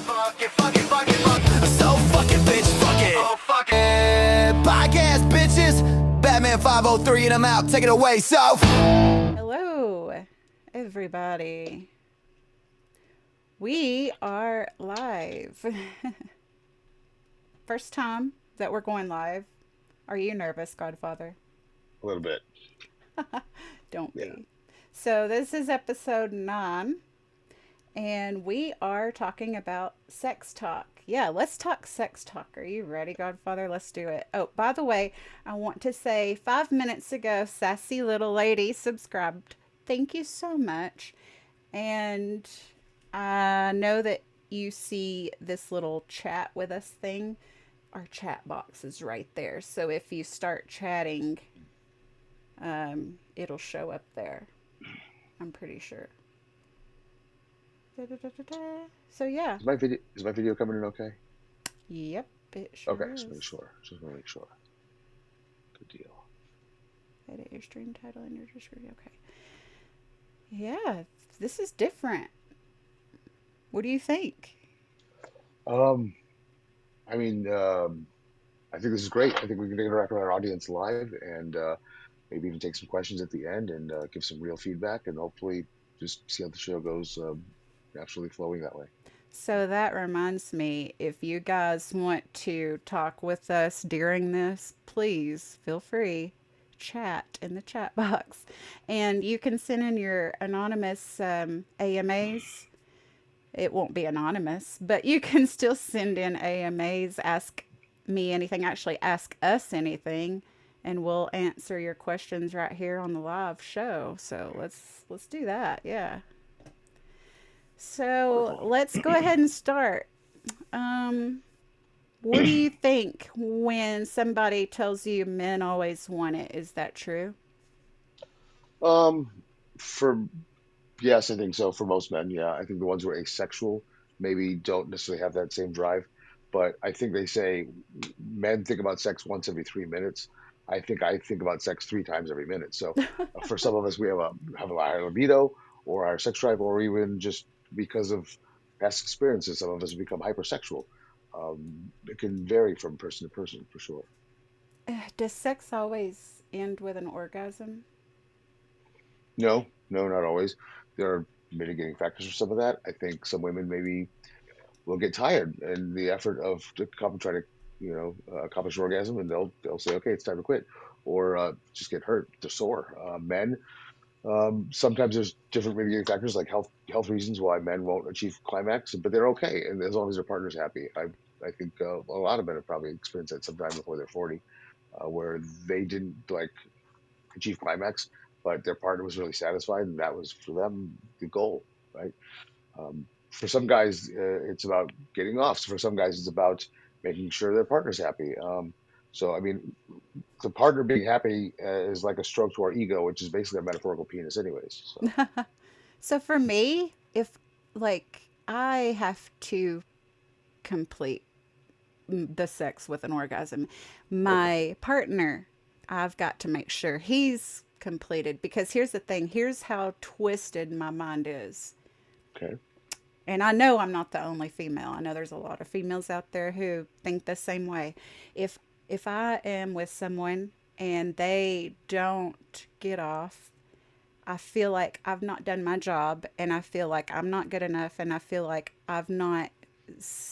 So fuck it, bitch, fuck it. Oh, fuck it. Podcast, bitches. Batman 503 and I'm out. Take it away, Soph. Hello, everybody. We are live. First time that we're going live. Are you nervous, Godfather? A little bit. Don't Yeah. be. So, this is episode 9, and we are talking about sex talk. Yeah, let's talk sex talk. Are you ready, Godfather? Let's do it. Oh, by the way, I want to say 5 minutes ago, Sassy Little Lady subscribed. Thank you so much. And I know that you see this little chat with us thing. Our chat box is right there. So if you start chatting, it'll show up there. I'm pretty sure. Da-da-da-da-da. So yeah. Is my video coming in okay? Yep, it sure Okay, is. just make sure. Just want to make sure. Good deal. Edit your stream title and your description. Okay. Yeah, this is different. What do you think? Um, I mean, I think this is great. I think we can interact with our audience live and maybe even take some questions at the end and give some real feedback and hopefully just see how the show goes naturally flowing that way. So that reminds me, if you guys want to talk with us during this, please feel free. Chat in the chat box. And you can send in your anonymous AMAs. It won't be anonymous, but you can still send in AMAs, ask me anything, actually ask us anything, and we'll answer your questions right here on the live show. So let's do that. Yeah. So Wonderful. let's go ahead and start. Um, what do you think when somebody tells you men always want it? Is that true? Um, for Yes, I think so. For most men, yeah, I think the ones who are asexual maybe don't necessarily have that same drive, but I think they say men think about sex once every 3 minutes. I think about sex 3 times every minute. So for some of us, we have a higher libido or our sex drive, or even just because of past experiences, some of us become hypersexual. It can vary from person to person for sure. Does sex always end with an orgasm? No, no, not always. There are mitigating factors for some of that. I think some women maybe will get tired in the effort of to try to accomplish orgasm, and they'll say, okay, it's time to quit, or just get hurt, they're sore. Men, sometimes there's different mitigating factors like health reasons why men won't achieve climax, but they're okay, and as long as their partner's happy. I think a lot of men have probably experienced that sometime before they're 40, where they didn't like achieve climax, but their partner was really satisfied, and that was for them the goal, right? For some guys, it's about getting off. So for some guys, it's about making sure their partner's happy. So I mean, the partner being happy is like a stroke to our ego, which is basically a metaphorical penis, anyways. So So for me, if like I have to complete the sex with an orgasm, okay, my partner, I've got to make sure he's completed because here's the thing, here's how twisted my mind is. okay, And I know I'm not the only female. I know there's a lot of females out there who think the same way. If if I am with someone and they don't get off, I feel like I've not done my job and I feel like I'm not good enough and I feel like I've not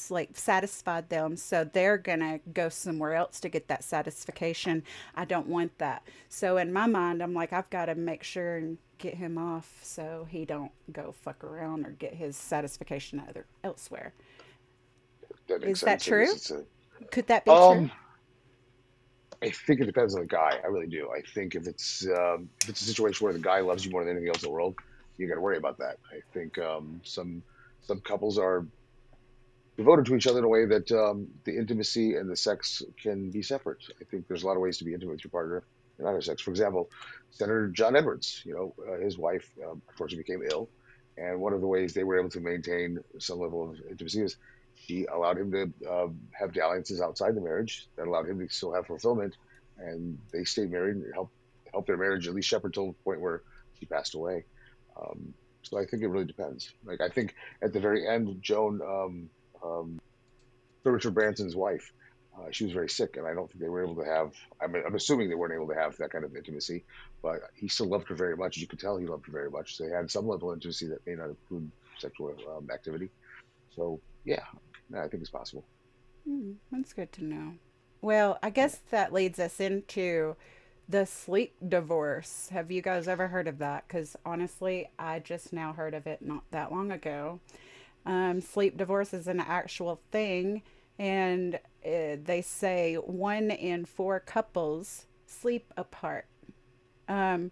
like satisfied them, so they're gonna go somewhere else to get that satisfaction. I don't want that. So in my mind, I'm like, I've got to make sure and get him off so he don't go fuck around or get his satisfaction other elsewhere. that makes Is that sense. I guess true? it's a Could that be true? um. I think it depends on the guy. I really do. I think if it's a situation where the guy loves you more than anything else in the world, you got to worry about that. I think some couples are devoted to each other in a way that the intimacy and the sex can be separate. I think there's a lot of ways to be intimate with your partner and not have sex. For example, Senator John Edwards, his wife unfortunately became ill, and one of the ways they were able to maintain some level of intimacy is she allowed him to have dalliances outside the marriage that allowed him to still have fulfillment, and they stayed married and helped their marriage at least shepherd till the point where she passed away. So I think it really depends. Like I think at the very end, Joan Sir Richard Branson's wife. She was very sick, and I don't think they were able to have. I'm assuming they weren't able to have that kind of intimacy, but he still loved her very much. As you could tell, he loved her very much. So they had some level of intimacy that may not include sexual activity. So yeah, I think it's possible. That's good to know. Well, I guess that leads us into the sleep divorce. Have you guys ever heard of that? Because honestly, I just now heard of it not that long ago. Sleep divorce is an actual thing, and they say 1 in 4 couples sleep apart. Um,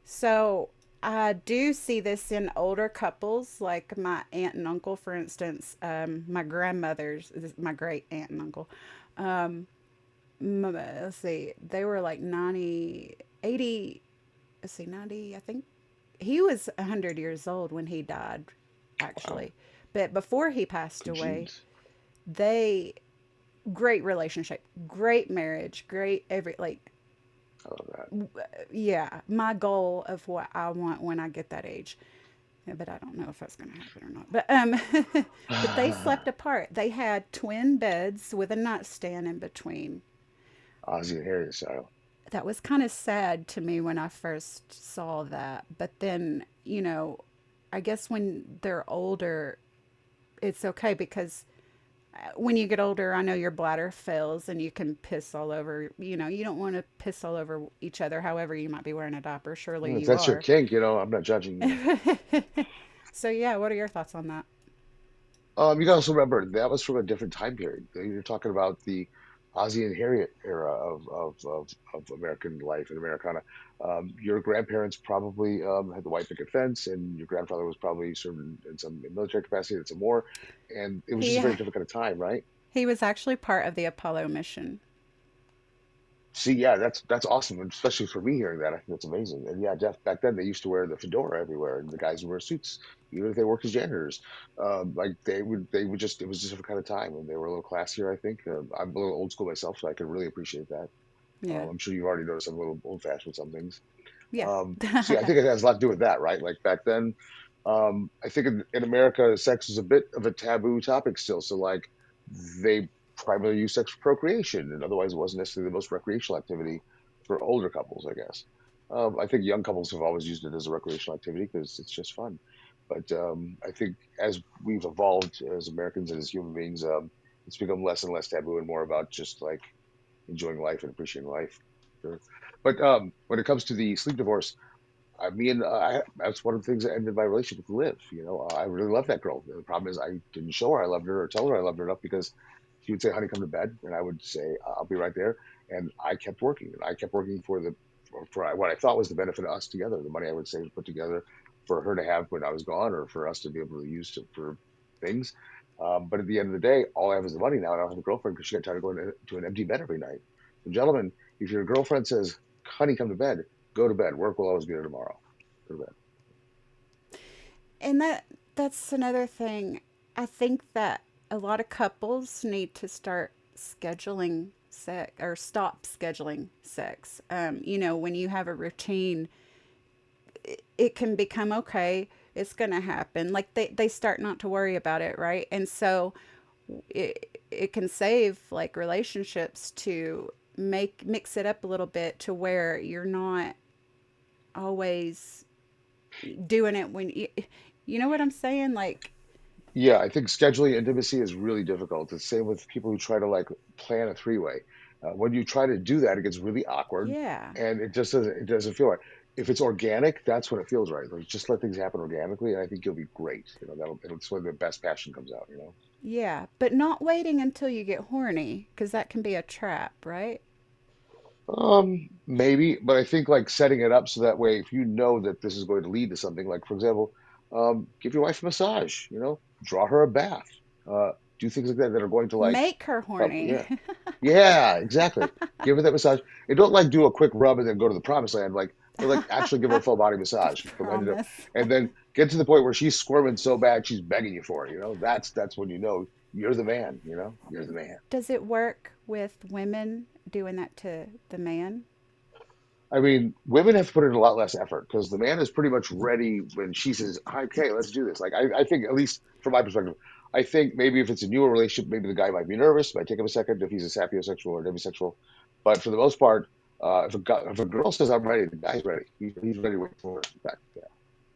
so I do see this in older couples, like my aunt and uncle, for instance. My grandmother's, my great aunt and uncle. Um, let's see, they were like 90, 80. Let's see, 90, I think. He was 100 years old when he died, Wow, actually. But before he passed good away, genes. they, great relationship, great marriage, great like, I love that. yeah, my goal of what I want when I get that age. Yeah, but I don't know if that's going to happen or not. But they slept apart. They had twin beds with a nightstand in between. Ozzy and Harriet style. That was kind of sad to me when I first saw that. But then, I guess when they're older, it's okay because when you get older, I know your bladder fails and you can piss all over. You don't want to piss all over each other. However, you might be wearing a diaper. Surely If you that's your are. kink, I'm not judging you. So yeah, what are your thoughts on that? You gotta also remember that was from a different time period. You're talking about the Ozzie and Harriet era of American life and Americana. Your grandparents probably had the white picket fence, and your grandfather was probably served in some military capacity and some more. And it was just He a very different kind of time, right? he was actually part of the Apollo mission. See, yeah, that's awesome, and especially for me hearing that, I think that's amazing. And yeah, Jeff, back then they used to wear the fedora everywhere, and the guys would wear suits, even if they worked as janitors. Like they would just it was just a different kind of time, and they were a little classier. I think I'm a little old school myself, so I can really appreciate that. Yeah. I'm sure you've already noticed I'm a little old fashioned with some things. Yeah. So yeah, I think it has a lot to do with that, right? Like back then, I think in America, sex is a bit of a taboo topic still. So like they primarily use sex for procreation, and otherwise it wasn't necessarily the most recreational activity for older couples, I guess. I think young couples have always used it as a recreational activity because it's just fun. But I think as we've evolved as Americans and as human beings, it's become less and less taboo and more about just like enjoying life and appreciating life. Sure. But when it comes to the sleep divorce, that's one of the things that ended my relationship with Liv. I really love that girl. The problem is I didn't show her I loved her or tell her I loved her enough because she would say, "Honey, come to bed," and I would say, "I'll be right there." And I kept working, and I kept working for what I thought was the benefit of us together. The money I would save to put together for her to have when I was gone, or for us to be able to use for things. But at the end of the day, all I have is the money now. And I don't have a girlfriend because she got tired of going to an empty bed every night. So, gentlemen, if your girlfriend says, "Honey, come to bed," go to bed. Work will always be there tomorrow. Go to bed. And that's another thing. I think that a lot of couples need to start scheduling sex or stop scheduling sex. When you have a routine, it can become okay. It's going to happen. Like they start not to worry about it, right? And so it can save like relationships to mix it up a little bit to where you're not always doing it when you know what I'm saying? Like, Yeah, I think scheduling intimacy is really difficult. It's the same with people who try to like plan a three-way. When you try to do that, it gets really awkward, yeah. and it doesn't feel right. If it's organic, that's when it feels right. Like just let things happen organically, and I think you'll be great. That's when the best passion comes out. Yeah, but not waiting until you get horny because that can be a trap, right? Maybe, but I think like setting it up so that way, if you know that this is going to lead to something, like for example, give your wife a massage, draw her a bath, do things like that that are going to like, Make her horny. yeah, yeah, exactly. Give her that massage. And don't like do a quick rub and then go to the promised land, but like actually give her a full body massage from end to end, Promise. and then get to the point where she's squirming so bad she's begging you for it. That's when you know you're the man. You're the man. Does it work with women doing that to the man? I mean, women have to put in a lot less effort because the man is pretty much ready when she says, "Okay, let's do this." Like I think, at least from my perspective, I think maybe if it's a newer relationship, maybe the guy might be nervous, might take him a second if he's a sapiosexual or demisexual. But for the most part, if a girl says I'm ready, the guy's ready. He's ready to wait for her. In fact,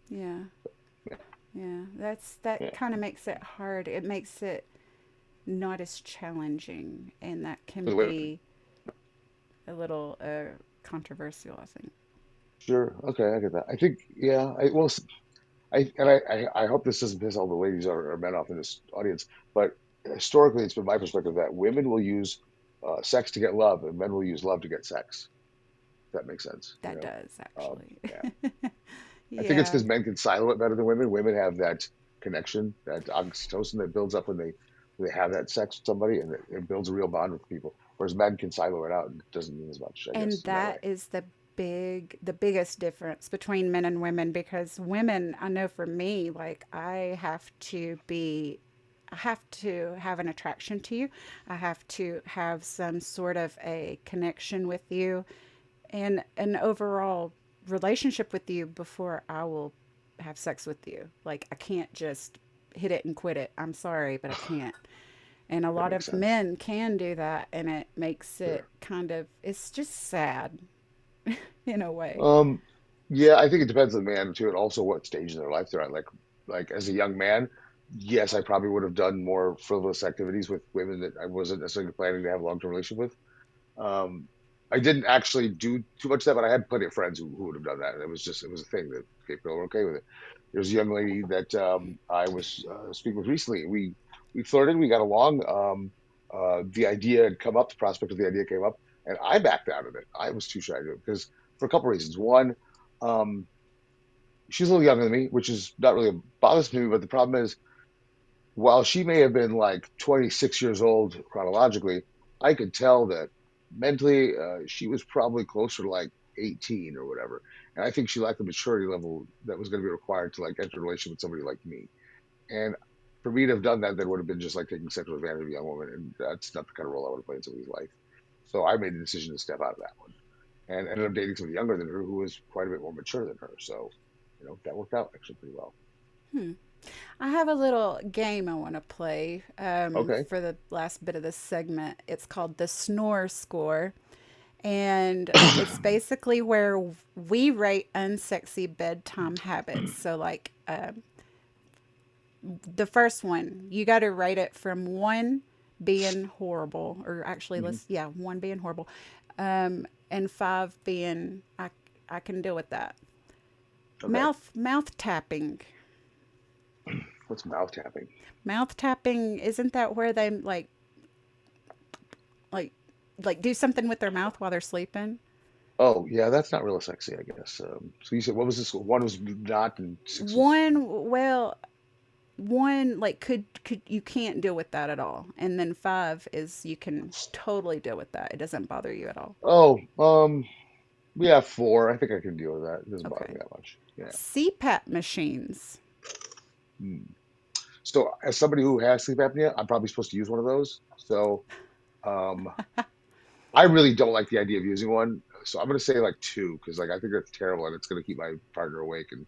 Yeah. yeah, Yeah. That yeah. kind of makes it hard. It makes it not as challenging, and that For can the women, be a little controversial, I think. sure, okay, I get that. I think, yeah, I hope this doesn't piss all the ladies or men off in this audience, but historically, it's been my perspective that women will use sex to get love, and men will use love to get sex. If that makes sense, you That know? does actually. Yeah. I think it's Yeah. because men can silo it better than women. Women have that connection, that oxytocin that builds up when they have that sex with somebody, and it builds a real bond with people. Whereas men can silo it out, and it doesn't mean as much, I And guess, in that way. that is the biggest difference between men and women, because women, I know for me, like I have to have an attraction to you. I have to have some sort of a connection with you and an overall relationship with you before I will have sex with you. Like I can't just hit it and quit it. I'm sorry, but I can't. And a That lot makes of sense. men can do that, and it makes it Sure. kind of, it's just sad in a way. Um, yeah, I think it depends on the man too, and also what stage in their life they're at. Like as a young man, yes, I probably would have done more frivolous activities with women that I wasn't necessarily planning to have a long-term relationship with. Um, I didn't actually do too much of that, but I had plenty of friends who would have done that. And it was a thing that gay people were okay with it. There's a young lady that I was speaking with recently. We flirted, we got along. The idea had come up, the prospect of the idea came up, and I backed out of it. I was too shy to do it because for a couple reasons. One, um, she's a little younger than me, which is not really a bothers me, but the problem is while she may have been like 26 years old chronologically, I could tell that mentally she was probably closer to like 18 or whatever. And I think she lacked the maturity level that was going to be required to like enter a relationship with somebody like me. And for me to have done that, that would have been just like taking sexual advantage of a young woman. And that's not the kind of role I would have played in somebody's life. So I made the decision to step out of that one and ended up dating somebody younger than her who was quite a bit more mature than her. So, that worked out actually pretty well. Hmm. I have a little game I want to play Okay. for the last bit of this segment. It's called the Snore Score. And it's basically where we rate unsexy bedtime habits. So, like, the first one, you got to rate it from one being horrible, or actually, Hmm. one being horrible, and five being I can deal with that. Okay. Mouth tapping. What's mouth tapping? Mouth tapping, isn't that where they like like do something with their mouth while they're sleeping? Oh, yeah, that's not real sexy, I guess. So you said what was this? One was not, and six was. One, well, one like could you can't deal with that at all, and then five is you can totally deal with that. It doesn't bother you at all. Oh, yeah, four. I think I can deal with that. It doesn't bother Okay. me that much. Yeah. CPAP machines. Hmm. So as somebody who has sleep apnea, I'm probably supposed to use one of those. So um, I really don't like the idea of using one. So I'm gonna say like two because like I think that's terrible and it's gonna keep my partner awake. And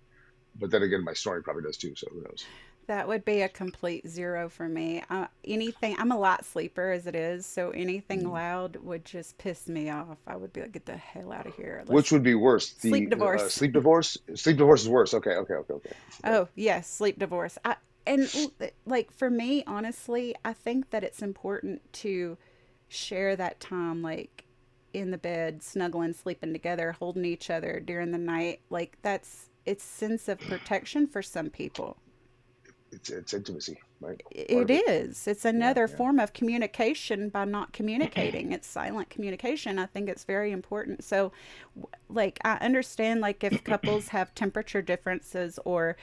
but then again, my snoring probably does too. So who knows? That would be a complete zero for me. Anything, I'm a light sleeper as it is, so anything Hmm. loud would just piss me off. I would be like, get the hell out of here. Which Let's would be worse? sleep The divorce. sleep divorce? Sleep divorce is worse. Okay, okay, okay, okay. Okay. Oh, yes, sleep divorce. Like for me, honestly, I think that it's important to share that time, like in the bed, snuggling, sleeping together, holding each other during the night. Like it's sense of protection for some people. It's intimacy, right? Part It of it. is. It's Yeah, another yeah. form of communication by not communicating. It's silent communication. I think it's very important. So, like, I understand, like, if couples have temperature differences or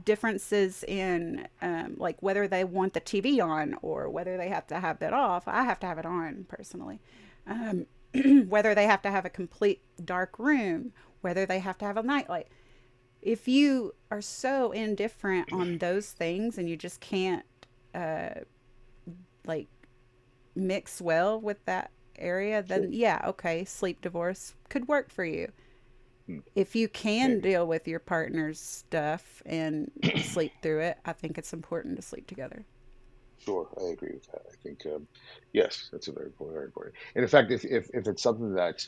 differences in, like, whether they want the TV on or whether they have to have that off. I have to have it on personally. Um, whether they have to have a complete dark room, whether they have to have a nightlight, if you are so indifferent on those things and you just can't uh like mix well with that area, Sure. then yeah, okay, sleep divorce could work for you. Hmm. If you can Maybe. deal with your partner's stuff and sleep through it, I think it's important to sleep together. Sure, I agree with that. I think yes, that's a very important, very important. And in fact, if it's something that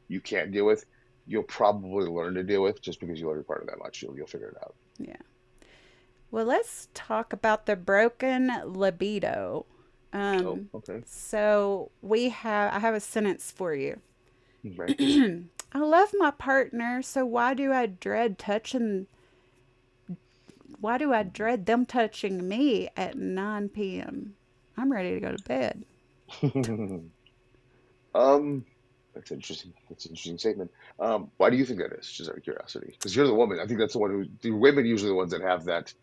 you can't deal with, you'll probably learn to deal with just because you love your partner that much. You'll figure it out. Yeah. Well, let's talk about the broken libido. Oh, Um, okay. I have a sentence for you. Right. I love my partner, so why do I dread them touching me at 9 p.m.? I'm ready to go to bed. Um, that's interesting. That's an interesting statement. Why do you think that is? Just out of curiosity, because you're the woman. I think that's the one who the women usually the ones that have that,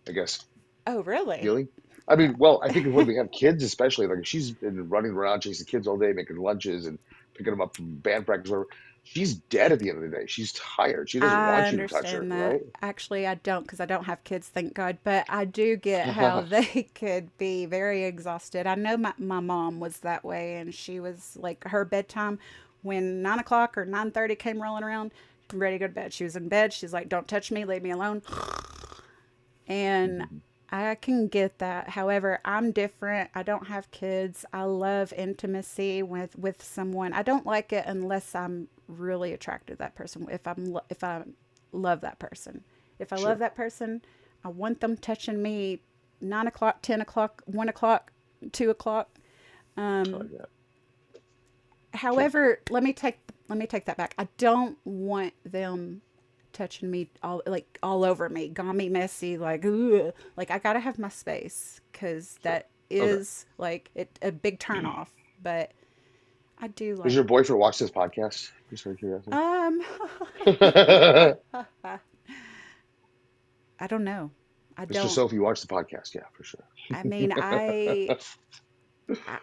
I guess, Oh, really? feeling. I mean, well, I think when they have kids, especially, like if she's been running around chasing kids all day, making lunches and picking them up from band practice, whatever, she's dead at the end of the day. She's tired. She doesn't I want you to touch her, understand that. right? Actually, I don't because I don't have kids, thank God. But I do get how they could be very exhausted. I know my mom was that way, and she was like her bedtime when 9 o'clock or 9:30 came rolling around, ready to go to bed. She was in bed. She's like, "Don't touch me, leave me alone." And I can get that. However, I'm different. I don't have kids. I love intimacy with someone. I don't like it unless I'm really attracted to that person. If I love that person. If I love Sure. that person, I want them touching me 9 o'clock, 10 o'clock, 1 o'clock, 2 o'clock. I like Um, that. Sure. However, let me take that back. I don't want them touching me all over me, got me messy, like ugh. Like I gotta have my space because Sure. that Okay. is a big turn off. But I do Does like your boyfriend watch this podcast? Just out of curiosity. um I don't know. I Mr. don't. Sophie, watch the podcast. Yeah, for sure. I mean,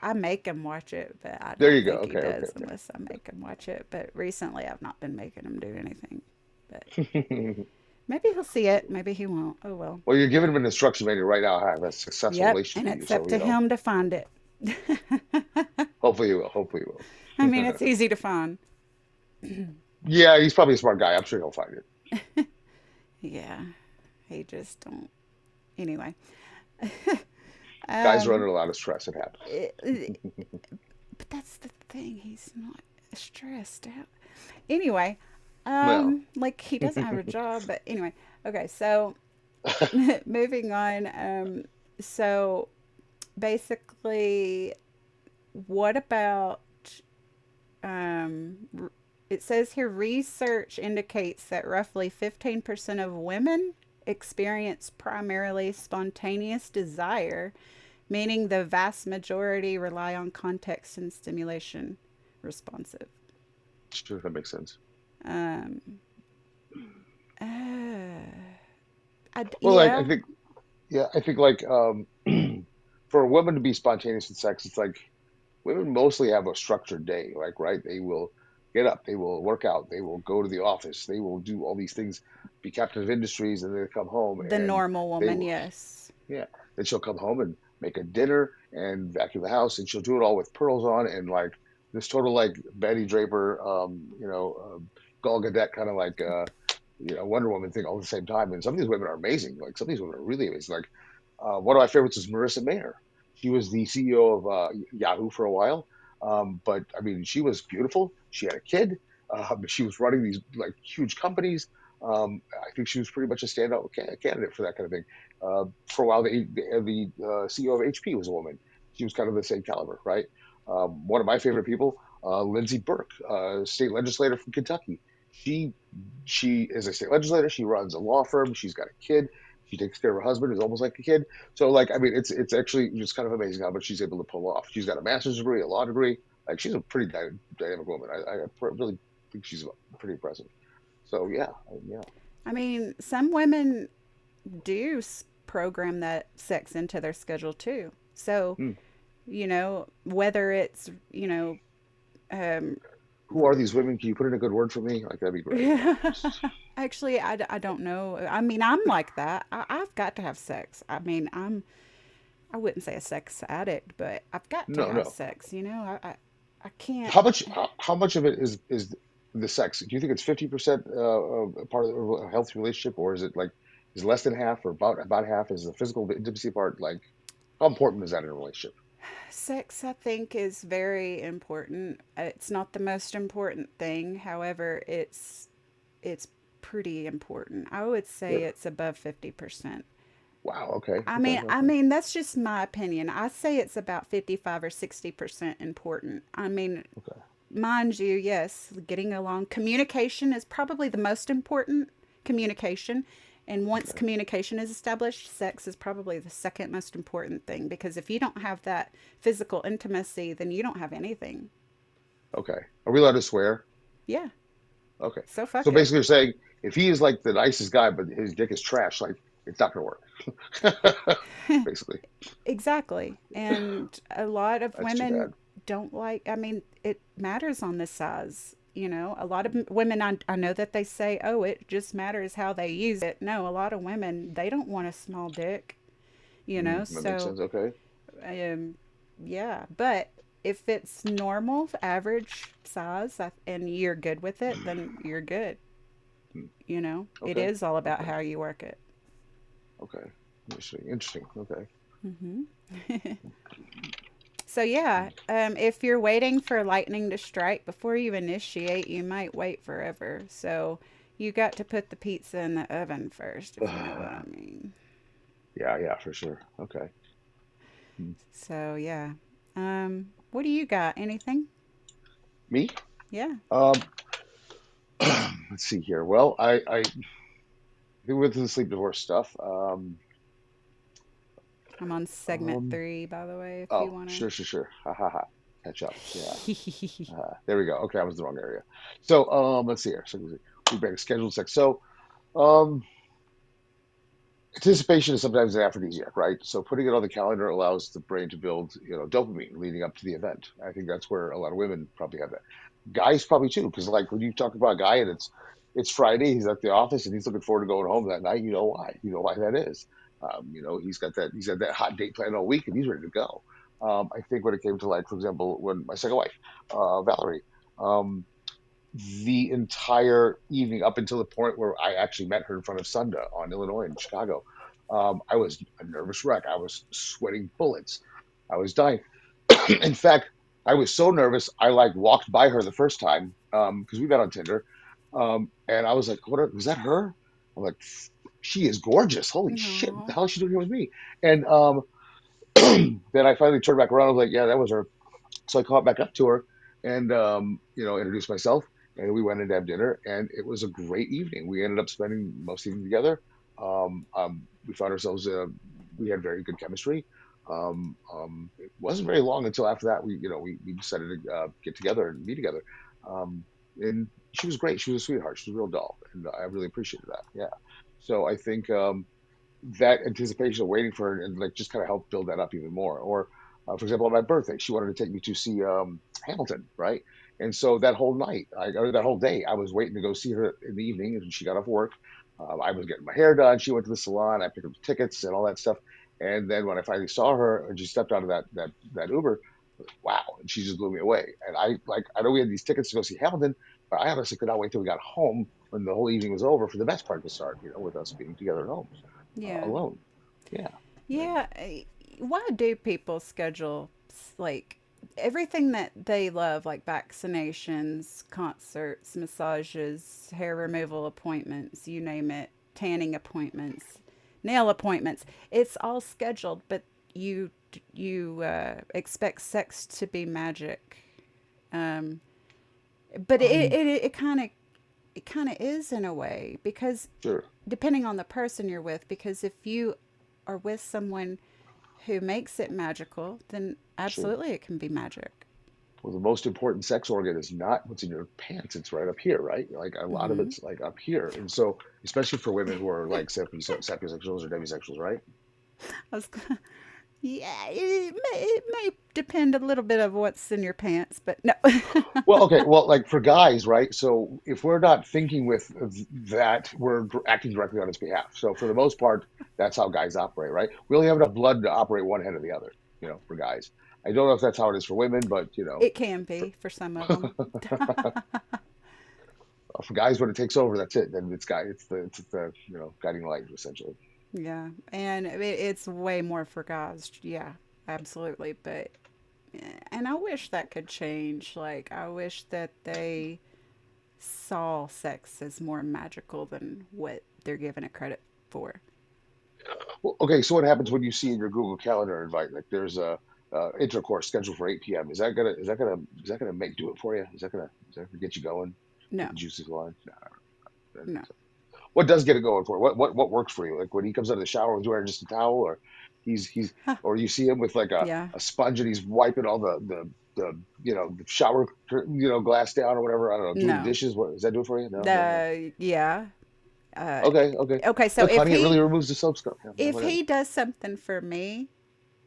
I make him watch it, but I There don't you go. think he Okay, okay, does unless I make him watch it. But recently, I've not been making him do anything. But okay. maybe he'll see it. Maybe he won't. Oh well. Well, you're giving him an instruction manual right now how to have a successful Yep, relationship and with you. it's up So, to him to find it. hopefully you will. Hopefully you I mean, will. it's easy to find. Yeah, he's probably a smart guy. I'm sure he'll find it. Yeah, he just don't. Anyway, Guys are under um, a lot of stress. It it, but that's the thing. He's not stressed out. Anyway, happens. like he doesn't have a job, but anyway. Okay, so Well, moving on. So basically, what about it says here research indicates that roughly 15% of women experience primarily spontaneous desire, meaning the vast majority rely on context and stimulation responsive. sure, that makes sense. Um, uh, Well, I yeah, think, yeah, I think like for a woman to be spontaneous in sex, it's like women mostly have a structured day, like, right? They will get up, they will work out, they will go to the office, they will do all these things, be captain of industries, and then they come home the and normal they woman, will, yes. yeah. Then she'll come home and make a dinner and vacuum the house, and she'll do it all with pearls on and like this total like Betty Draper, Gal Gadot kind of like Wonder Woman thing all at the same time. And some of these women are amazing. Like some of these women are really amazing. Like one of my favorites is Marissa Mayer. She was the CEO of Yahoo for a while, but I mean, she was beautiful. She had a kid. She was running these like huge companies. I think she was pretty much a standout candidate for that kind of thing. For a while, the CEO of HP was a woman. She was kind of the same caliber, right? One of my favorite people, Lindsey Burke, state legislator from Kentucky. She she is a state legislator. She runs a law firm. She's got a kid. She takes care of her husband, who's almost like a kid. So, like, I mean, it's actually just kind of amazing how much she's able to pull off. She's got a master's degree, a law degree. Like, she's a pretty dynamic woman. I really think she's pretty impressive. So, yeah, yeah. I mean, some women do program that sex into their schedule too. So, Hmm. whether it's, um, Who are these women? Can you put in a good word for me? Like, that'd be great. Yeah, yeah. just Actually, I don't know. I mean, I'm like that. I've got to have sex. I mean, I wouldn't say a sex addict, but I've got to no, have no. sex. I can't. How much of it is the sex. Do you think it's 50% part of a healthy relationship, or is it like is less than half, or about half? Is the physical intimacy part like how important is that in a relationship? Sex, I think, is very important. It's not the most important thing. However, it's pretty important. I would say Really? it's above 50%. Wow. Okay. I Okay. mean, I Okay. mean that's just my opinion. I say it's about 55 or 60% important. I mean, Okay. mind you, yes, getting along. Communication is probably the most important. Communication. And once Okay. communication is established, sex is probably the second most important thing because if you don't have that physical intimacy, then you don't have anything. Okay. Are we allowed to swear? Yeah. Okay. So So fuck it. basically, you're saying if he is like the nicest guy, but his dick is trash, like it's not gonna work. Basically, Exactly. And a lot of that's too women bad. don't like, I mean, it matters on the size. A lot of women, I know that they say, oh, it just matters how they use it. No, a lot of women, they don't want a small dick, That makes so, sense. Okay. um, yeah. But if it's normal, average size, and you're good with it, then you're good. Hmm. It Okay. is all about Okay. how you work it. Okay. Interesting. Interesting. Okay. So yeah, if you're waiting for lightning to strike before you initiate, you might wait forever. So you got to put the pizza in the oven first, if you know what I mean. Yeah. Yeah. For sure. Okay. Hmm. So yeah, what do you got? Anything? Me? Yeah, Um. Let's see here. Well, I think we went through the sleep divorce stuff. I'm on segment Um. 3, by the way, if you Oh, wanna. sure. Sure. Sure. Ha ha ha. Catch up. Yeah. There we go. Okay, I was in the wrong area. So, let's see here. So we back scheduled sex. So, um, anticipation is sometimes an aphrodisiac, right? So putting it on the calendar allows the brain to build, dopamine leading up to the event. I think that's where a lot of women probably have that. Guys probably too, because like when you talk about a guy and it's Friday, he's at the office and he's looking forward to going home that night. You know why? You know why that is. He's got that hot date planned all week and he's ready to go. I think when it came to like, for example, when my second wife, Valerie, um, the entire evening up until the point where I actually met her in front of Sunda on Illinois in Chicago. I was a nervous wreck. I was sweating bullets. I was dying. In fact, I was so nervous. I like walked by her the first time because we met on Tinder, and I was like, "What was that? Her?" I'm like, "She is gorgeous. Holy shit! What the No. hell is she doing here with me?" And then I finally turned back around. I was like, "Yeah, that was her." So I caught back up to her and introduced myself, and we went in to have dinner, and it was a great evening. We ended up spending most of the evening together. We found ourselves we had very good chemistry. It wasn't very long until after that we decided to get together and be together. And she was great. She was a sweetheart. She was a real doll, and I really appreciated that. Yeah. So I think that anticipation of waiting for her and like just kind of help build that up even more. Or, for example, on my birthday, she wanted to take me to see Hamilton, right? And so that whole night, or that whole day, I was waiting to go see her in the evening, and she got off work. I was getting my hair done. She went to the salon. I picked up the tickets and all that stuff. And then when I finally saw her, and she stepped out of that Uber, wow, and she just blew me away. And I know we had these tickets to go see Hamilton, but I honestly could not wait till we got home when the whole evening was over for the best part to start, with us being together at home Yeah. alone. Yeah. And Yeah. Why do people schedule like everything that they love, like vaccinations, concerts, massages, hair removal appointments, you name it, tanning appointments, nail appointments? It's all scheduled, but you expect sex to be magic. Um, but um, it kind of is in a way because sure, depending on the person you're with, because if you are with someone who makes it magical, then sure. absolutely it can be magic. Well, the most important sex organ is not what's in your pants; it's right up here, right? Like a lot of Hmm. it's like up here, and so especially for women who are like sapiosexuals or demisexuals, right? I was, yeah, it may depend a little bit of what's in your pants, but no. Well, okay. Well, like for guys, right? So if we're not thinking with that, we're acting directly on its behalf. So for the most part, that's how guys operate, right? We only have enough blood to operate one head or the other, for guys. I don't know if that's how it is for women, but It can for, be for some of them. For guys, when it takes over, that's it. Then it's the guiding light essentially. Yeah, and it's way more for guys. Yeah, absolutely. But and I wish that could change. Like I wish that they saw sex as more magical than what they're giving it credit for. Well, okay, so what happens when you see in your Google Calendar invite like there's a intercourse scheduled for 8 p.m. Is that gonna make do it for you? Is that gonna get you going? No, Get the juices flowing? No, I don't no. think so. What does get it going for you? What works for you? Like when he comes out of the shower, he's wearing just a towel, or he's or you see him with like Yeah. a sponge and he's wiping all the shower glass down or whatever. I don't know, doing the No. dishes. What does that do it for you? No, no, no. Yeah. Uh, Okay, okay. okay, so Look, honey, it really removes the soap stuff. Yeah, if whatever. he does something for me,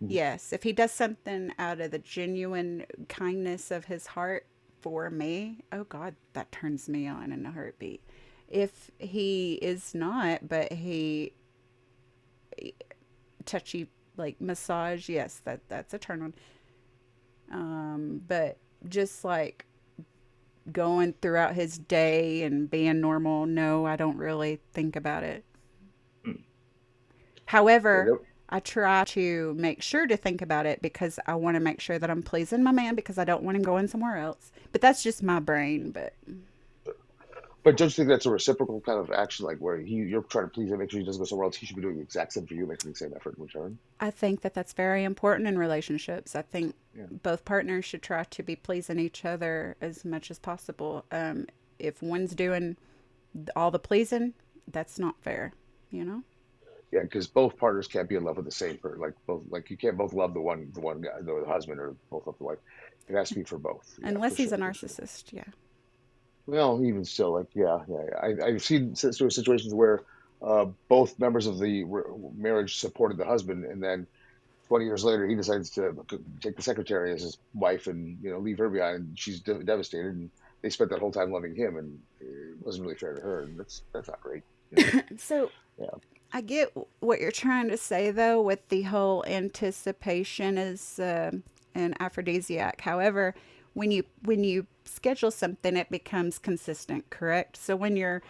Mhm. yes. If he does something out of the genuine kindness of his heart for me, oh God, that turns me on in a heartbeat. If he is not, but he touchy like massage, yes, that's a turn on. But just like going throughout his day and being normal, no, I don't really think about it. Mm. Yeah, However, I try to make sure to think about it because I want to make sure that I'm pleasing my man because I don't want him going somewhere else. But that's just my brain. But but don't you think that's a reciprocal kind of action, like where you're trying to please him, make sure he doesn't go somewhere else. He should be doing the exact same for you, making the same effort in return. I think that that's very important in relationships. I think Yeah. both partners should try to be pleasing each other as much as possible. If one's doing all the pleasing, that's not fair, you know? Yeah, because both partners can't be in love with the same person. Like both, like you can't both love the one guy, the husband, or both love the wife. It has to be for both. Yeah, for Unless he's sure, a for sure. narcissist, yeah. Well, even still, like yeah. I've seen sort of situations where both members of the marriage supported the husband, and then 20 years later he decides to take the secretary as his wife and leave her behind. And she's devastated, and they spent that whole time loving him, and it wasn't really fair to her, and that's not great. You know? So Yeah. I get what you're trying to say, though, with the whole anticipation is an aphrodisiac. However, when you schedule something, it becomes consistent, correct? So when you're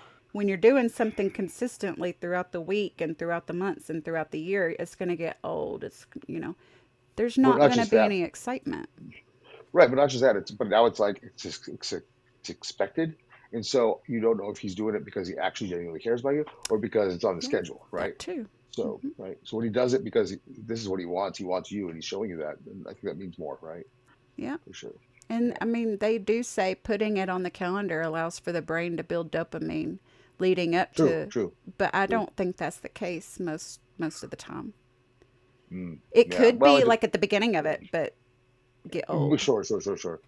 doing something consistently throughout the week and throughout the months and throughout the year, it's going to get old. There's Well, not not going to just be that. any excitement. Right, but not just that. But now it's like it's expected, and so you don't know if he's doing it because he actually genuinely cares about you, or because it's on the Yeah, schedule, right? that too. So right, so when he does it because this is what he wants you, and he's showing you that, and I think that means more, right? Yeah. For sure. And Yeah. I mean, they do say putting it on the calendar allows for the brain to build dopamine leading up True. to, True. but I True. don't think that's the case most of the time. Mm, It yeah. could Well, be like at the beginning of it, but get old. sure, sure, sure, sure.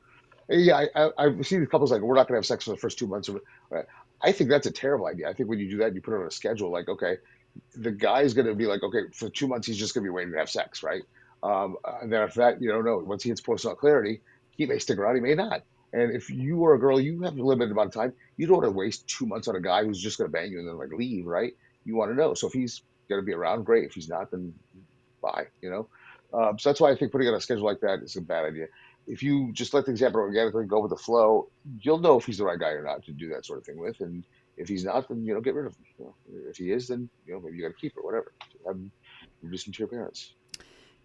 Yeah, I've seen couples like we're not gonna have sex for the first 2 months. Right? I think that's a terrible idea. I think when you do that, you put it on a schedule. Like, okay, the guy's going to be like, okay, for 2 months, he's just going to be waiting to have sex, right? And then after that, you don't know. Once he hits personal clarity, he may stick around, he may not. And if you are a girl, you have a limited amount of time. You don't want to waste 2 months on a guy who's just going to bang you and then like leave, right? You want to know. So if he's going to be around, great. If he's not, then bye. So that's why I think putting on a schedule like that is a bad idea. If you just let things happen organically, go with the flow, you'll know if he's the right guy or not to do that sort of thing with. And if he's not, then get rid of him. If he is, then maybe you got to keep it, whatever. Listen to your parents.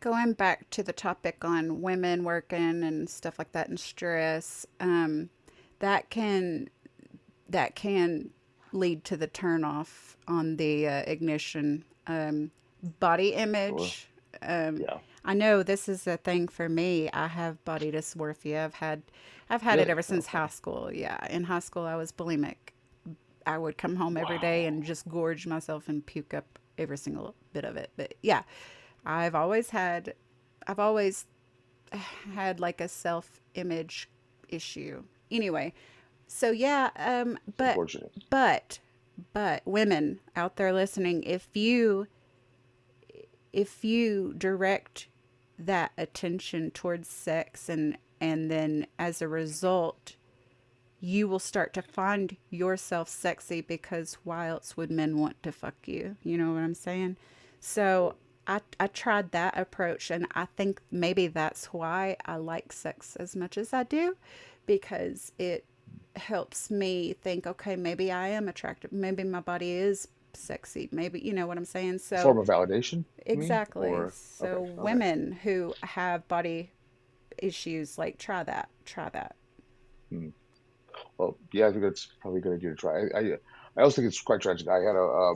Going back to the topic on women working and stuff like that and stress, that can that can lead to the turn off on the ignition. Body Sure. image. Yeah. I know this is a thing for me. I have body dysmorphia. I've had it Really? ever since high Okay. school. Yeah, in high school I was bulimic. I would come home every day Wow. and just gorge myself and puke up every single bit of it. But yeah, I've always had I've always had like a self-image issue. Anyway, so yeah, It's unfortunate. but but women out there listening, if you direct that attention towards sex and then as a result you will start to find yourself sexy because why else would men want to fuck you? You know what I'm saying? So I tried that approach and I think maybe that's why I like sex as much as I do because it helps me think, okay, maybe I am attractive. Maybe my body is sexy. Maybe, you know what I'm saying? A So, form of validation, you mean? exactly. Or okay, So, okay. women who have body issues, like, try that. Try that. Hmm. Well, yeah, I think that's probably a good idea to try. I also think it's quite tragic. I had a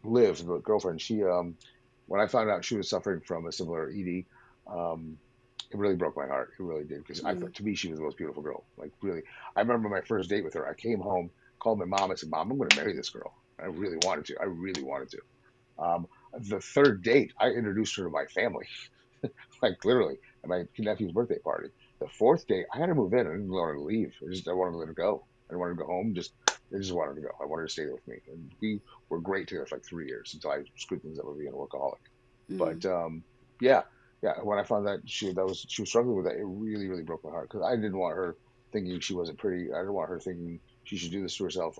Liv, the girlfriend. She when I found out she was suffering from a similar ED, um, it really broke my heart. It really did because I Mm, thought to me she was the most beautiful girl. Like really, I remember my first date with her. I came home, called my mom. I said, "Mom, I'm going to marry this girl." I really wanted to. I really wanted to. Um, the third date, I introduced her to my family, like literally at my nephew's birthday party. The fourth date, I had to move in. I didn't want her to leave. I wanted to let her go. I didn't want her to go home. I just wanted her to go. I wanted her to stay with me, and we were great together for like 3 years until I screwed things up with being a workaholic. mm, But yeah, yeah. When I found that she was struggling with that, it really really broke my heart because I didn't want her thinking she wasn't pretty. I didn't want her thinking she should do this to herself.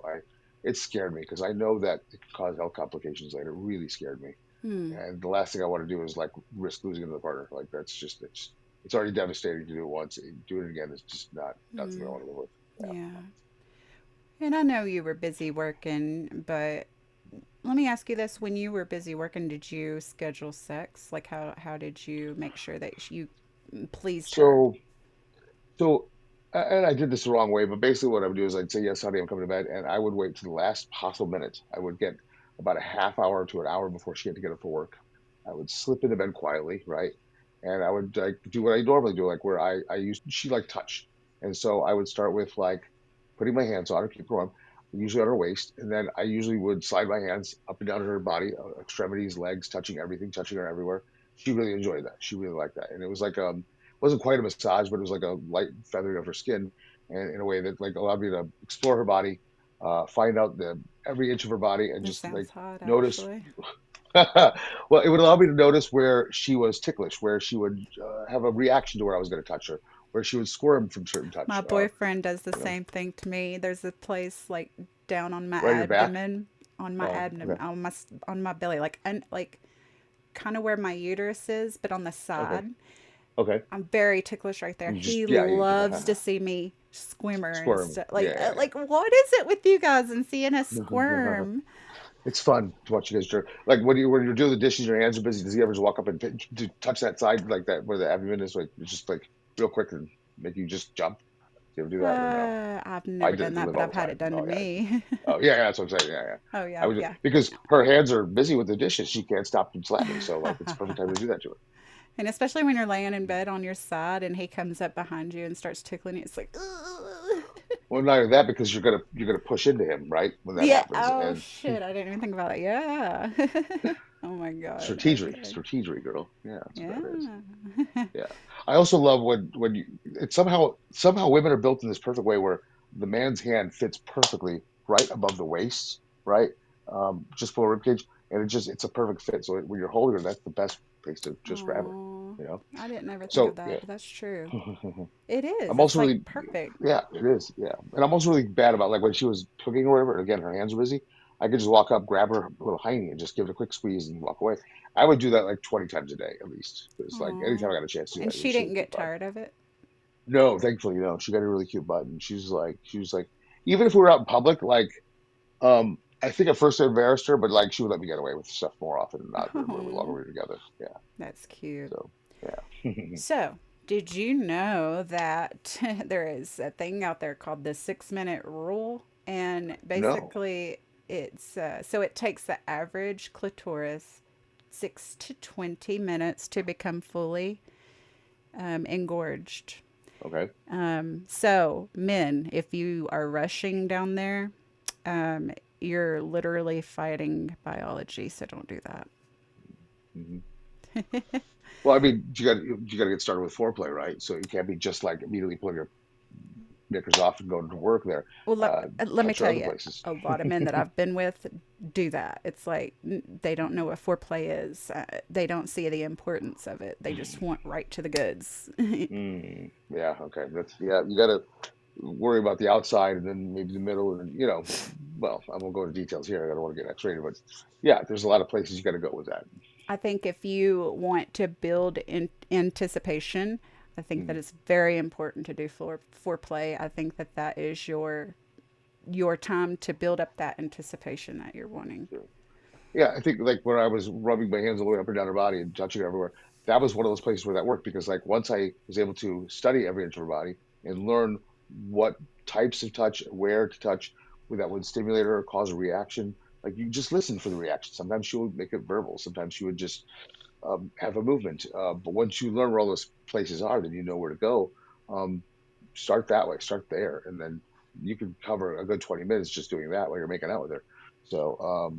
It scared me because I know that it could cause health complications later. It really scared me. mm, And the last thing I want to do is like risk losing another partner. Like that's just it's already devastating to do it once. Do it again is just not something I mm. want to live with. Yeah. Yeah. And I know you were busy working, but let me ask you this. When you were busy working, did you schedule sex? Like, how did you make sure that you pleased her? So so and I did this the wrong way, but basically what I would do is I'd say yes, honey, I'm coming to bed, and I would wait to the last possible minute. I would get about a half hour to an hour before she had to get up for work. I would slip into bed quietly, right? And I would like do what I normally do, like where I used she liked touch, and so I would start with like putting my hands on her, keep her warm, usually on her waist, and then I usually would slide my hands up and down her body, extremities, legs, touching everything, touching her everywhere. She really enjoyed that. She really liked that, and it was like wasn't quite a massage, but it was like a light feathering of her skin, and in a way that like allowed me to explore her body, find out the every inch of her body, and This just like sounds hot, notice. actually. Well, it would allow me to notice where she was ticklish, where she would have a reaction to where I was going to touch her, where she would squirm from certain touch. My boyfriend does the You know, same thing to me. There's a place like down on my right in your back. abdomen, Oh, abdomen, okay, on my belly, like kind of where my uterus is, but on the okay, side. okay. I'm very ticklish right there. You just He yeah, you loves to see me squimmer and squirm. stuff. Yeah, Like what is it with you guys and seeing us yeah. squirm? It's fun to watch you guys jerk. Like when you're doing the dishes, your hands are busy. Does he ever just walk up and touch that side like that where the abdomen is, like just like real quick and make you just jump? Do you ever do that or no? I've I never did done it to that, live but all I've the had it time. done to Oh yeah, me. oh yeah, that's what I'm saying. Yeah, yeah. Oh I yeah, was yeah. because her hands are busy with the dishes. She can't stop from slapping. So like it's a perfect time to do that to her. And especially when you're laying in bed on your side and he comes up behind you and starts tickling you, it's like, ugh. Well, not only that, because you're gonna push into him, right? When that Yeah. happens, Oh and shit, I didn't even think about it. Yeah. Oh my god. strategery, Okay. strategery, girl. Yeah, that's what that is. Yeah. Yeah. I also love when you it's somehow women are built in this perfect way where the man's hand fits perfectly right above the waist, right? Just below rib cage, and it's a perfect fit. So when you're holding her, that's the best place to just grab her, Oh, you know. I didn't ever think of So that, yeah. but that's true. It is. I'm It's also like really perfect. yeah, it is, yeah. And I'm also really bad about like when she was cooking or whatever, again, her hands are busy. I could just walk up, grab her little hiney and just give it a quick squeeze and walk away. I would do that like 20 times a day at least. Because like anytime Oh. I got a chance to do And that, she she was didn't a cute get bud. tired of it. No, thankfully, no. She got a really cute butt, and she was like, even if we were out in public, like, I think at first I embarrassed her, but like she would let me get away with stuff more often than not when we longer Oh, we were together. Yeah. that's cute. So yeah. So, did you know that there is a thing out there called the 6 minute rule? And No. basically, it's so it takes the average clitoris 6 to 20 minutes to become fully engorged. Okay. So, men, if you are rushing down there, you're literally fighting biology, so don't do that. Hmm. Well, I mean, you got to get started with foreplay, right? So you can't be just like immediately pulling your knickers off and going to work there. Well, let me Touch her tell other you, places. a lot of men that I've been with do that. It's like they don't know what foreplay is. They don't see the importance of it. They just want right to the goods. Mm, yeah. Okay. That's yeah. You got to worry about the outside and then maybe the middle and well, I won't go into details here. I don't want to get X-rated, but yeah, there's a lot of places you got to go with that. I think if you want to build in anticipation, I think that Mhm. it's very important to do foreplay. I think that that is your time to build up that anticipation that you're wanting. Sure. Yeah, I think like when I was rubbing my hands all the way up and down her body and touching her everywhere, that was one of those places where that worked because like once I was able to study every inch of her body and learn what types of touch, where to touch, that would stimulate her or cause a reaction. Like you just listen for the reaction. Sometimes she would make it verbal. Sometimes she would just have a movement. But once you learn where all those places are, then you know where to go. Um, Start that way. Start there, and then you can cover a good 20 minutes just doing that while you're making out with her. So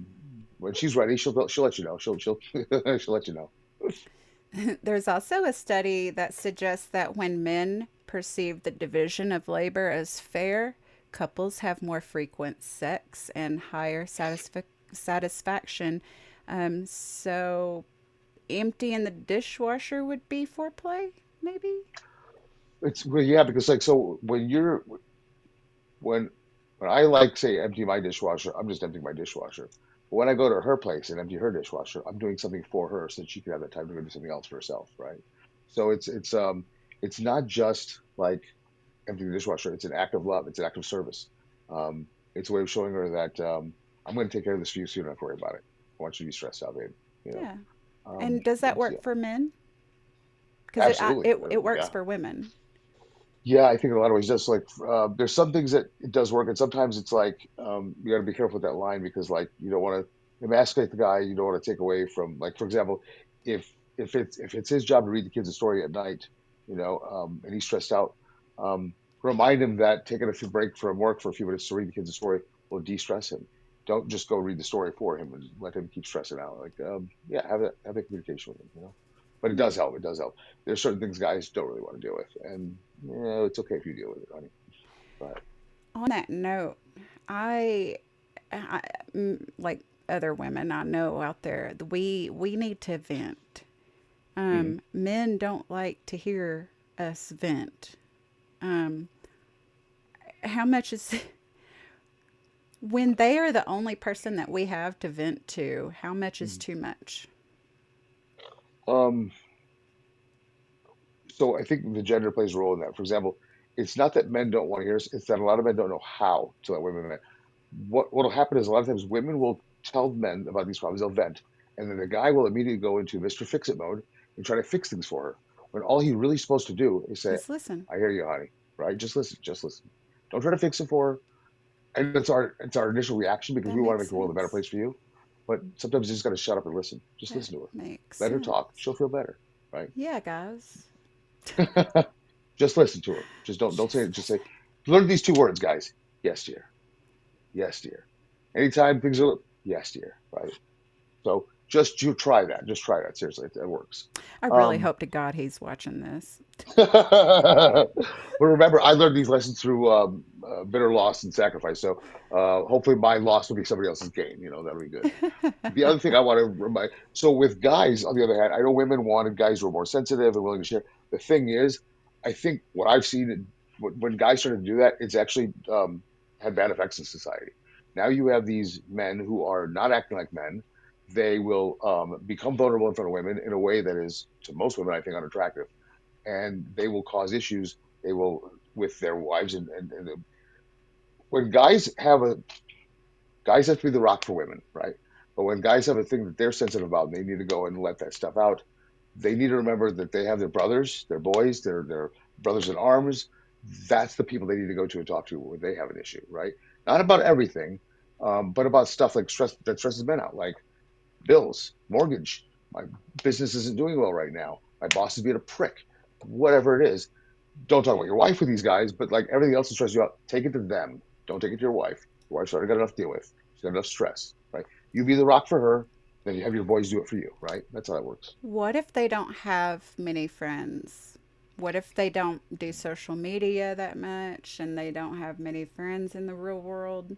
when she's ready, she'll let you know. She'll she'll let you know. There's also a study that suggests that when men perceive the division of labor as fair, couples have more frequent sex and higher satisfaction. So, emptying the dishwasher would be foreplay, maybe? It's well, yeah, because like so when when I like say empty my dishwasher, I'm just emptying my dishwasher. But when I go to her place and empty her dishwasher, I'm doing something for her so that she can have that time to go do something else for herself, right? So it's not just like emptying the dishwasher. It's an act of love. It's an act of service. It's a way of showing her that I'm going to take care of this for you, so you don't have to worry about it. I want you to be stressed out, babe. You know, Yeah. And does that it's work yeah, for men? Because absolutely, it works yeah. for women. Yeah, I think in a lot of ways, just like there's some things that it does work, and sometimes it's like you got to be careful with that line because like you don't want to emasculate the guy, you don't want to take away from like for example, if if it's his job to read the kids a story at night, and he's stressed out, um, remind him that taking a few break from work for a few minutes to read the kids a story will de-stress him. Don't just go read the story for him and let him keep stressing out. Like yeah, have that communication with him. But it Hmm. does help. It does help. There's certain things guys don't really want to deal with, and it's okay if you deal with it, honey. But On that note, I, I like other women I know out there, we need to vent. mm, Men don't like to hear us vent. Um, how much is when they are the only person that we have to vent to? How much is mm. too much? um, so I think the gender plays a role in that. For example, it's not that men don't want to hear us; it's that a lot of men don't know how to let women vent. What'll happen is a lot of times women will tell men about these problems, they'll vent, and then the guy will immediately go into Mr. Fix It mode and try to fix things for her. When all he's really supposed to do is say, Just listen. "I hear you, honey." Right? Just listen. Don't try to fix it for her. And it's our initial reaction because That we want to makes make the world a better sense. place for you. But sometimes you just got to shut up and listen. Just That listen to her. makes Let her talk. sense. She'll feel better, right? Yeah, guys. Just listen to her. Just don't say it. Just Just listen. say, learn these two words, guys. Yes, dear. Yes, dear. Anytime things are, yes, dear. Right. So just you try that. Just try that. Seriously, it works. I really Um, hope to God he's watching this. but remember, I learned these lessons through bitter loss and sacrifice. So hopefully, my loss will be somebody else's gain. That'll be good. The other thing I want to remind, so with guys, on the other hand, I know women wanted guys who are more sensitive and willing to share. The thing is, I think what I've seen when guys started to do that, it's actually had bad effects in society. Now you have these men who are not acting like men. They will become vulnerable in front of women in a way that is, to most women, I think, unattractive, and they will cause issues. They will with their wives, and when guys have to be the rock for women, right? But when guys have a thing that they're sensitive about and they need to go and let that stuff out, they need to remember that they have their brothers, their boys, their brothers in arms. That's the people they need to go to and talk to when they have an issue, right? Not about everything, but about stuff like stress that stresses men out, like bills, mortgage. My business isn't doing well right now. My boss is being a prick. Whatever it is, don't talk about your wife with these guys, but like everything else that stresses you out, take it to them. Don't take it to your wife. Your wife's already got enough to deal with. She's got enough stress, right? You be the rock for her, then you have your boys do it for you, right? That's how that works. What if they don't have many friends? What if they don't do social media that much and they don't have many friends in the real world?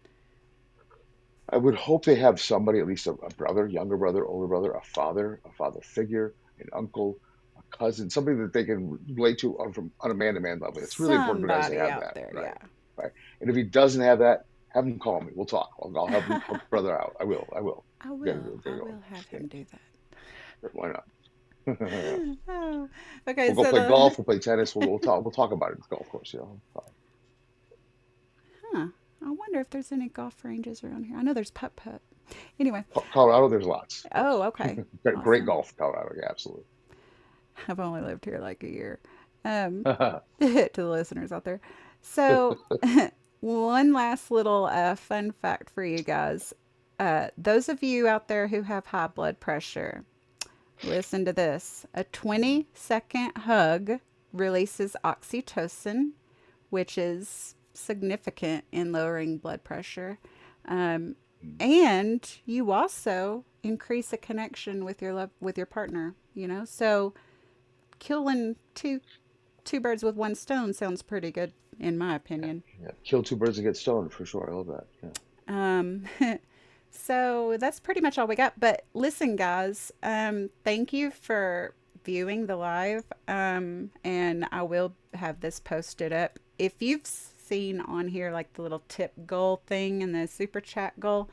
I would hope they have somebody, at least a brother, younger brother, older brother, a father figure, an uncle, a cousin, somebody that they can relate to on a man-to-man level. It's really important for guys to Somebody have out that, there, right? yeah. Right. And if he doesn't have that, have him call me. We'll talk. I'll help him help brother out. I will. I will. I Get it, will. get I it will going. have Yeah, him do that. sure, why not? Oh, okay, We'll go so play golf. We'll play tennis. We'll talk about it. At the golf course, Fine. huh. I wonder if there's any golf ranges around here. I know there's putt-putt. Anyway. Colorado, there's lots. Oh, Yes, okay. great Awesome. golf, in Colorado. Yeah, absolutely. I've only lived here like a year. To the listeners out there. So, one last little fun fact for you guys. Those of you out there who have high blood pressure, listen to this. A 20-second hug releases oxytocin, which is significant in lowering blood pressure. Um, and you also increase a connection with your with your partner, So killing two birds with one stone sounds pretty good in my Yeah, opinion. yeah. Kill two birds and get stoned for sure. I love that. Yeah. Um, so that's pretty much all we got. But listen, guys, thank you for viewing the live. And I will have this posted up. If you've seen on here like the little tip goal thing and the super chat goal,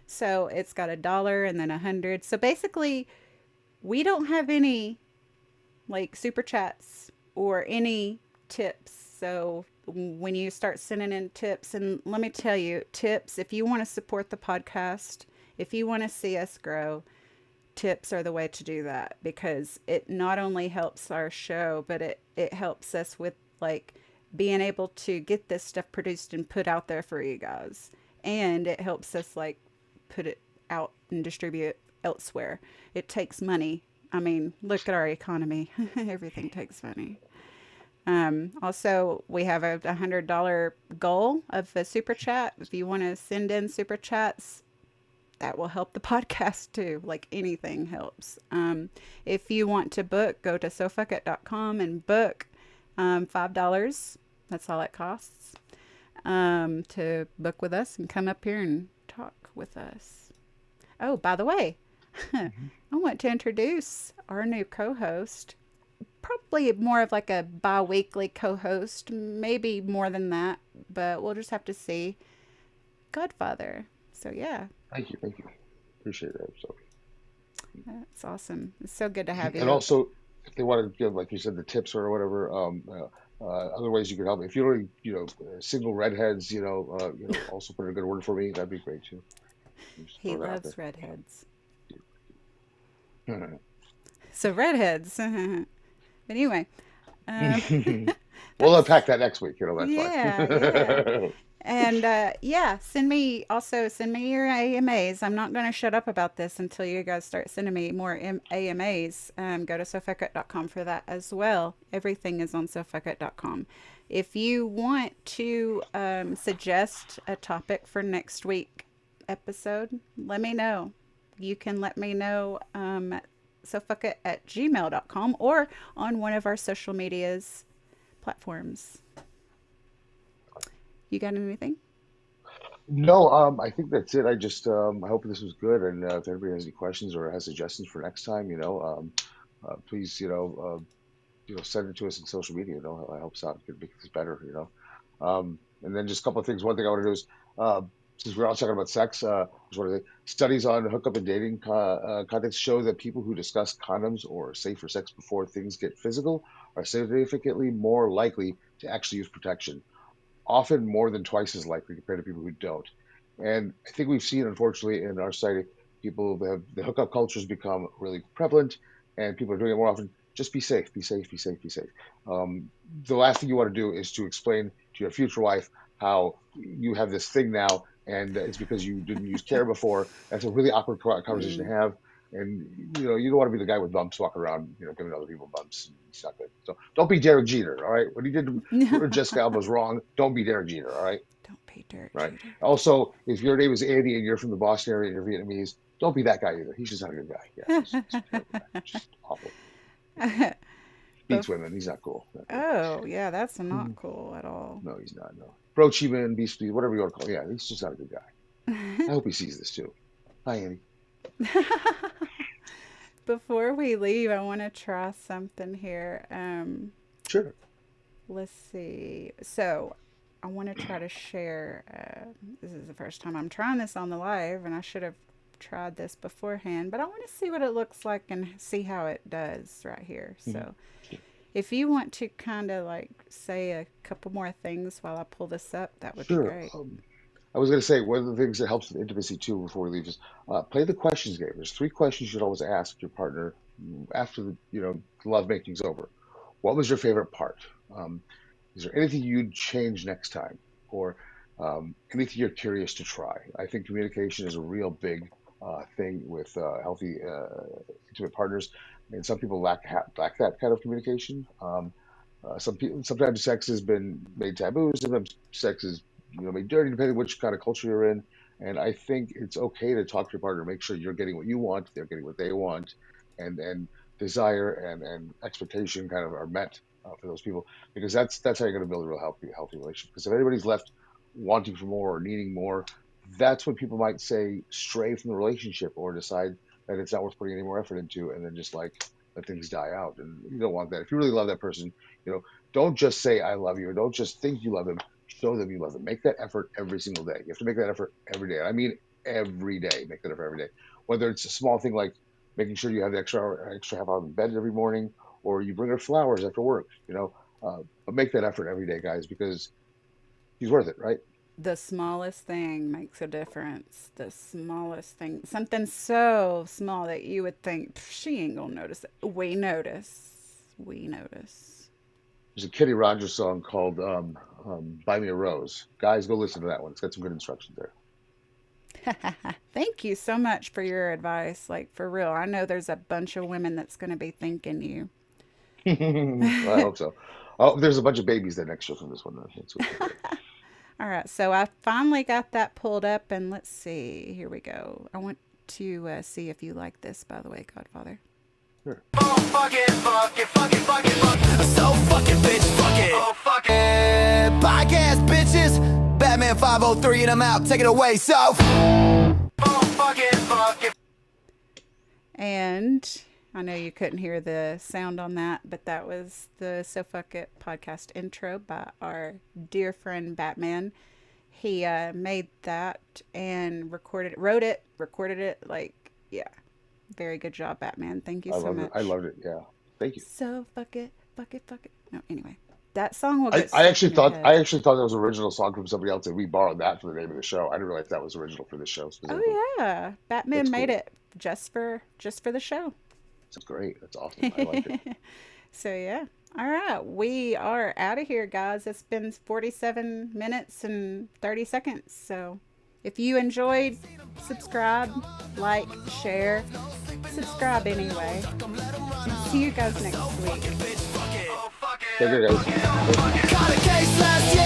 so it's got $1 and then 100. So basically, we don't have any like super chats or any tips. So when you start sending in tips, and let me tell you, tips, if you want to support the podcast, if you want to see us grow, tips are the way to do that, because it not only helps our show, but it helps us with like being able to get this stuff produced and put out there for you guys. And it helps us like put it out and distribute it elsewhere. It takes money. I mean, look at our economy. Everything takes money. Also, we have a $100 goal of a super chat. If you want to send in super chats, that will help the podcast too. Like anything helps. If you want to book, go to Sophuckit.com and book $5. That's all it costs to book with us and come up here and talk with us. Oh, by the way, I want to introduce our new co-host. Probably more of like a bi-weekly co-host, maybe more than that, but we'll just have to see. Godfather. So yeah, Thank you. Appreciate that. So, that's awesome. It's so good to have and you. also, if they want to give, like you said, the tips or whatever, other ways you can help. If you don't, single redheads, also put in a good word for me. That'd be great too. Just He throw that out loves redheads. there. So redheads. But anyway, um, We'll that's unpack that next week. That's yeah, yeah. fine. And yeah, send me your AMAs. I'm not going to shut up about this until you guys start sending me more AMAs. Go to Sophuckit.com for that as well. Everything is on Sophuckit.com. If you want to suggest a topic for next week episode, let me know. You can let me know at Sophuckit@gmail.com or on one of our social medias platforms. You got anything? No, I think that's it. I hope this was good. And if anybody has any questions or has suggestions for next time, please, send it to us in social media. It helps out, it makes this better. And then just a couple of things. One thing I want to do is, uh, since we're all talking about sex, just want to say, studies on hookup and dating context show that people who discuss condoms or safer sex before things get physical are significantly more likely to actually use protection, often more than twice as likely compared to people who don't. And I think we've seen, unfortunately, in our society, people have the hookup culture has become really prevalent, and people are doing it more often. Just be safe, be safe, be safe, be safe. Um, the last thing you want to do is to explain to your future wife how you have this thing now, and it's because you didn't use care before. That's a really awkward conversation to Mm. have. And you don't want to be the guy with bumps walking around, giving other people bumps. It's not good. So don't be Derek Jeter, all right? What he did to Jessica Alba was wrong. Don't be Derek Jeter, all right? Don't be Derek Right. Jeter. Also, if your name is Andy and you're from the Boston area and you're Vietnamese, don't be that guy either. He's just not a good guy. Yeah, he's a terrible guy. Just awful. Beats Bef- women. He's not cool. Not cool. oh, yeah, that's not Mhm. cool at all. No, he's not. No. Bro Chiman, Beast, whatever you want to call him. Yeah, he's just not a good guy. I hope he sees this too. Hi, Andy. Before we leave, I want to try something here. Sure. Let's see. So, I want to try to share. This is the first time I'm trying this on the live, and I should have tried this beforehand, but I want to see what it looks like and see how it does right here. So if you want to kind of like say a couple more things while I pull this up, that would be Sure. great. I was going to say one of the things that helps with intimacy too before we leave is play the questions game. There's three questions you should always ask your partner after the love making's over. What was your favorite part? Um, is there anything you'd change next time, or anything you're curious to try? I think communication is a real big thing with healthy intimate partners, and some people lack that kind of communication. Some people sometimes sex has been made taboo. Sometimes sex is made dirty, depending on which kind of culture you're in. And I think it's okay to talk to your partner, make sure you're getting what you want, they're getting what they want, and desire and expectation kind of are met for those people, because that's how you're going to build a real healthy relationship. Because if anybody's left wanting for more or needing more, that's when people might say stray from the relationship or decide that it's not worth putting any more effort into, and then just like let things die out. And you don't want that. If you really love that person, don't just say I love you, or don't just think you love them. Show them you love them. Make that effort every single day. You have to make that effort every day. I mean, every day. Make that effort every day. Whether it's a small thing like making sure you have the extra half hour in bed every morning, or you bring her flowers after work. But make that effort every day, guys, because he's worth it, right? The smallest thing makes a difference. The smallest thing, something so small that you would think she ain't gonna notice it. We notice. We notice. There's a Kenny Rogers song called "Buy Me a Rose." Guys, go listen to that one. It's got some good instructions there. Thank you so much for your advice. Like, for real. I know there's a bunch of women that's going to be thanking you. Well, I hope so. Oh, there's a bunch of babies there next year from this one. That's what's great. All right. So I finally got that pulled up, and let's see. Here we go. I want to see if you like this, by the way, Godfather. Sure. Oh, fuck it, fuck it, fuck it, fuck it, fuck it. So fuck it, bitch, fuck it. Oh, fuck it. Podcast, bitches. Batman 503 and I'm out. Take it away, Soph. Oh, fuck it, fuck it. And I know you couldn't hear the sound on that, but that was the Sophuckit podcast intro by our dear friend Batman. He made that and wrote it, recorded it. Like, yeah, very good job, Batman. Thank you so much. I loved it. Yeah, thank you. So fuck it, fuck it, fuck it. No, anyway, that song will I, get I stuck actually in your thought head. I actually thought that was an original song from somebody else, and we borrowed that for the name of the show. I didn't realize that was original for this show specifically. Oh yeah, Batman That's made cool. it just for the show. That's great. That's awesome. I liked it. So yeah. All right, we are out of here, guys. It's been 47 minutes and 30 seconds. So if you enjoyed, subscribe, like, share, subscribe anyway. And see you guys next week. Take care, guys. Got a case last year.